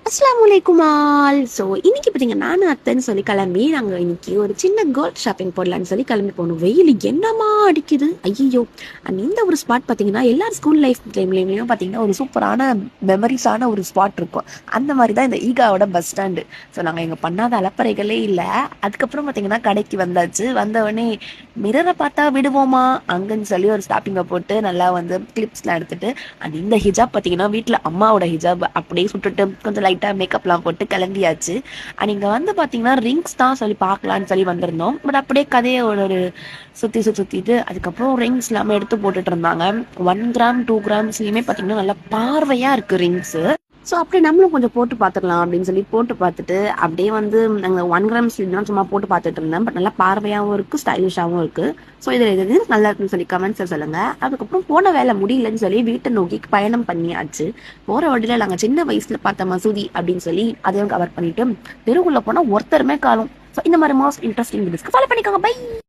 அஸ்ஸலாமு அலைக்கும் all. So இன்னைக்கு பார்த்தீங்கன்னா நானும் அத்தைன்னு சொல்லி கிளம்பி நாங்கள் இன்னைக்கு ஒரு சின்ன கேர்ள் ஷாப்பிங் போடலான்னு சொல்லி கிளம்பி போகணும். வெயில் என்னமா அடிக்குது ஐயோ. அண்ட் இந்த ஒரு ஸ்பாட் பார்த்தீங்கன்னா எல்லாரும் ஸ்கூல் லைஃப் டைம்லேயும் பார்த்தீங்கன்னா ஒரு சூப்பரான மெமரிஸான ஒரு ஸ்பாட் இருக்கும். அந்த மாதிரி தான் இந்த ஈகாவோட பஸ் ஸ்டாண்டு. ஸோ நாங்கள் எங்கள் பண்ணாத அலப்பறைகளே இல்லை. அதுக்கப்புறம் பார்த்தீங்கன்னா கடைக்கு வந்தாச்சு. வந்தவொடனே மிரரை பார்த்தா விடுவோமா அங்கன்னு சொல்லி ஒரு ஸ்டாப்பிங்கை போட்டு நல்லா வந்து கிளிப்ஸ்லாம் எடுத்துட்டு அண்ட் இந்த ஹிஜாப் பார்த்தீங்கன்னா வீட்டில் அம்மாவோட ஹிஜாப் அப்படியே சுட்டுட்டு கொஞ்சம் லைட்டாக மேக்கப்லாம் போட்டு கிளம்பியாச்சு. அண்ட் இங்கே வந்து பார்த்தீங்கன்னா ரிங்ஸ் தான் சொல்லி பார்க்கலான்னு சொல்லி வந்திருந்தோம். பட் அப்படியே கதையை ஒரு சுற்றிட்டு அதுக்கப்புறம் ரிங்ஸ் எல்லாமே எடுத்து போட்டுட்டு இருந்தாங்க. 1 கிராம் 2 கிராம்ஸ்லையுமே பார்த்தீங்கன்னா நல்லா பார்வையாக இருக்குது ரிங்ஸு. ஸோ அப்படியே நம்மளும் கொஞ்சம் போட்டு பார்த்துக்கலாம் அப்படின்னு சொல்லி போட்டு பார்த்துட்டு அப்படியே வந்து நாங்கள் 1 கிராம் ஸ்லீவ்லாம் சும்மா போட்டு பார்த்துட்டு இருந்தேன். பட் நல்லா பார்வையாகவும் இருக்குது, ஸ்டைலிஷாகவும் இருக்குது. ஸோ இதில் எது நல்லா இருக்குன்னு சொல்லி கமெண்ட்ஸில் சொல்லுங்கள். அதுக்கப்புறம் போன வேலை முடியலன்னு சொல்லி வீட்டை நோக்கி பயணம் பண்ணியாச்சு. போகிற வழியில் நாங்கள் சின்ன வயசில் பார்த்த மசூதி அப்படின்னு சொல்லி அதையும் கவர் பண்ணிட்டு தெருவுக்குள்ளே போனால் ஒருத்தருமே காணும். ஸோ இந்த மாதிரி மோஸ்ட் இன்ட்ரெஸ்டிங் வீடியோஸ்க்கு ஃபாலோ பண்ணிக்கோங்க. பை.